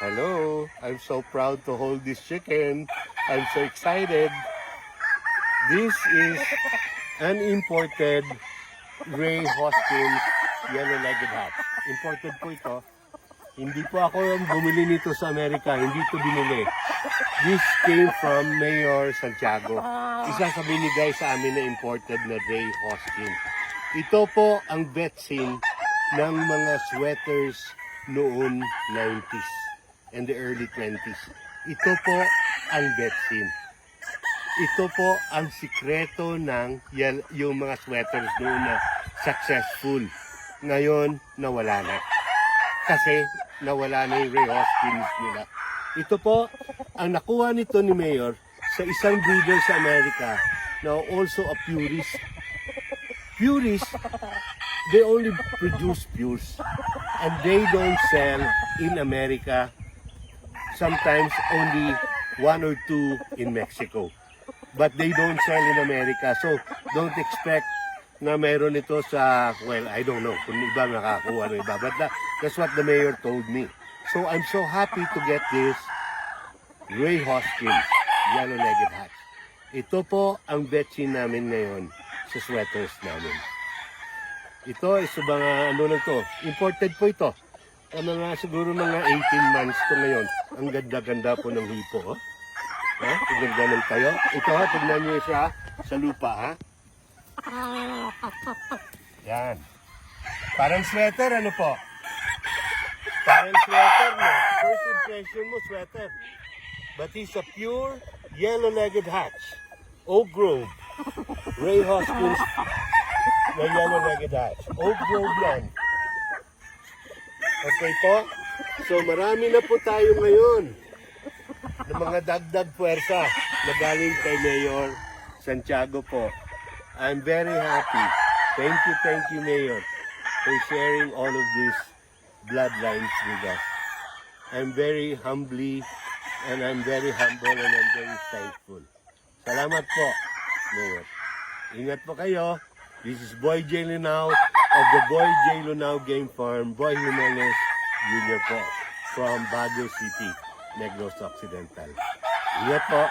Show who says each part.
Speaker 1: Hello, I'm so proud to hold this chicken. I'm so excited. This is an imported Ray Hoskins yellow-legged hat. Imported po ito. Hindi po ako ang bumili nito sa Amerika. Hindi ito binili. This came from Mayor Santiago. Isa sa binigay sa amin na imported na Ray Hoskins. Ito po ang vetsin ng mga sweaters noon 90s and the early 20s. Ito po ang vetsin. Ito po ang sikreto ng yung mga sweaters noon na successful. Ngayon, nawala na. Kasi nawala na yung Ray Hoskins nila. Ito po, ang nakuha nito ni Mayor sa isang breeder sa Amerika na also a purist. Purists, they only produce pures and they don't sell in America. Sometimes only 1 or 2 in Mexico. But they don't sell in America. So don't expect na meron ito sa, well, I don't know kung iba makakuha ng iba. But that's what the mayor told me. So I'm so happy to get this Ray Hoskins yellow-legged hat. Ito po ang vetsin namin ngayon sa sweaters namin. Ito is mga ano na to, imported po ito. Mga siguro mga 18 months to ngayon. Ang ganda-ganda po ng hipo. Oh. Ha? Ganda ng tayo. Ito ha, tignan nyo siya sa lupa ha. Yan. Parang sweater ano po? Parang sweater mo. First impression mo sweater. But he's a pure yellow-legged hatch. Oak Grove. Ray Hoskins na yellow-legged hatch. Oak Grove yan. Okay po? So marami na po tayo ngayon ng mga dagdag puwersa na galing kay Mayor Santiago po. I'm very happy. Thank you, Mayor, for sharing all of these bloodlines with us. I'm very humbly and I'm very humble and I'm very thankful. Salamat po, Mayor. Ingat po kayo. This is Boy J. Lunao of the Boy J. Lunao Game Farm, Boy Jimenez Jr. po, from Baguio City, Negros Occidental. Ingat po.